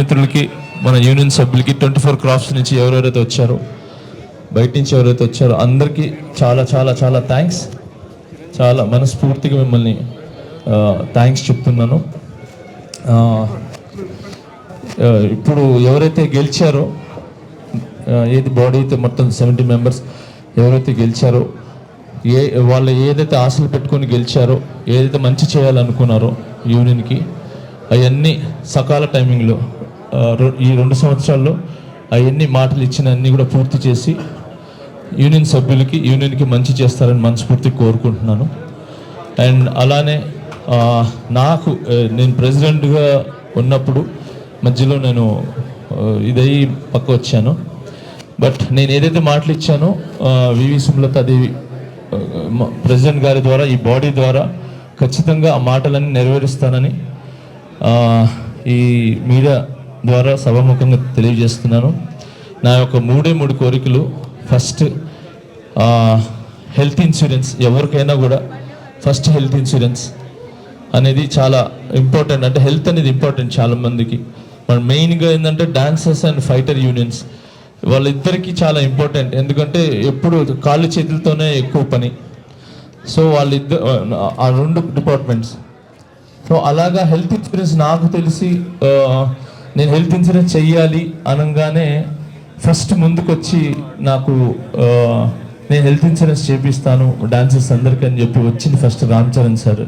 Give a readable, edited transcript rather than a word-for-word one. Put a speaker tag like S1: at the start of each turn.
S1: మిత్రులకి, మన యూనియన్ సభ్యులకి, 24 క్రాఫ్ట్స్ నుంచి ఎవరెవరైతే వచ్చారో, బయట నుంచి ఎవరైతే వచ్చారో అందరికీ చాలా చాలా చాలా థ్యాంక్స్. చాలా మనస్ఫూర్తిగా మిమ్మల్ని థ్యాంక్స్ చెప్తున్నాను. ఇప్పుడు ఎవరైతే గెలిచారో, ఏది బాడీ అయితే మొత్తం 70 మెంబర్స్ ఎవరైతే గెలిచారో, వాళ్ళు ఏదైతే ఆశలు పెట్టుకొని గెలిచారో, ఏదైతే మంచి చేయాలనుకున్నారో యూనియన్కి, అవన్నీ సకాల టైమింగ్లో ఈ 2 సంవత్సరాల్లో అవన్నీ మాటలు ఇచ్చిన అన్నీ కూడా పూర్తి చేసి యూనియన్ సభ్యులకి, యూనియన్కి మంచి చేస్తారని మనస్ఫూర్తిగా కోరుకుంటున్నాను. అండ్ అలానే నేను ప్రెసిడెంట్గా ఉన్నప్పుడు మధ్యలో నేను ఇదై పక్క వచ్చాను. బట్ నేను ఏదైతే మాటలు ఇచ్చానో వివి సుమలతాదేవి ప్రెసిడెంట్ గారి ద్వారా, ఈ బాడీ ద్వారా ఖచ్చితంగా ఆ మాటలన్నీ నెరవేరుస్తానని ఈ మీడియా ద్వారా సభాముఖంగా తెలియజేస్తున్నాను. నా యొక్క 3 కోరికలు. First, health insurance. ఎవరికైనా కూడా ఫస్ట్ హెల్త్ ఇన్సూరెన్స్ అనేది చాలా ఇంపార్టెంట్. అంటే హెల్త్ అనేది ఇంపార్టెంట్ చాలామందికి. మన మెయిన్గా ఏంటంటే డాన్సర్స్ అండ్ ఫైటర్ యూనియన్స్, వాళ్ళిద్దరికీ చాలా ఇంపార్టెంట్. ఎందుకంటే ఎప్పుడు కాళ్ళు చేతులతోనే ఎక్కువ పని. సో వాళ్ళిద్దరు ఆ 2 డిపార్ట్మెంట్స్. సో అలాగా హెల్త్ ఇన్సూరెన్స్ నాకు తెలిసి నేను హెల్త్ ఇన్సూరెన్స్ చెయ్యాలి అనగానే ఫస్ట్ ముందుకొచ్చి నాకు నేను హెల్త్ ఇన్సూరెన్స్ చేపిస్తాను డాన్సర్స్ అందరికీ అని చెప్పి వచ్చింది ఫస్ట్ రామ్ చరణ్ సార్.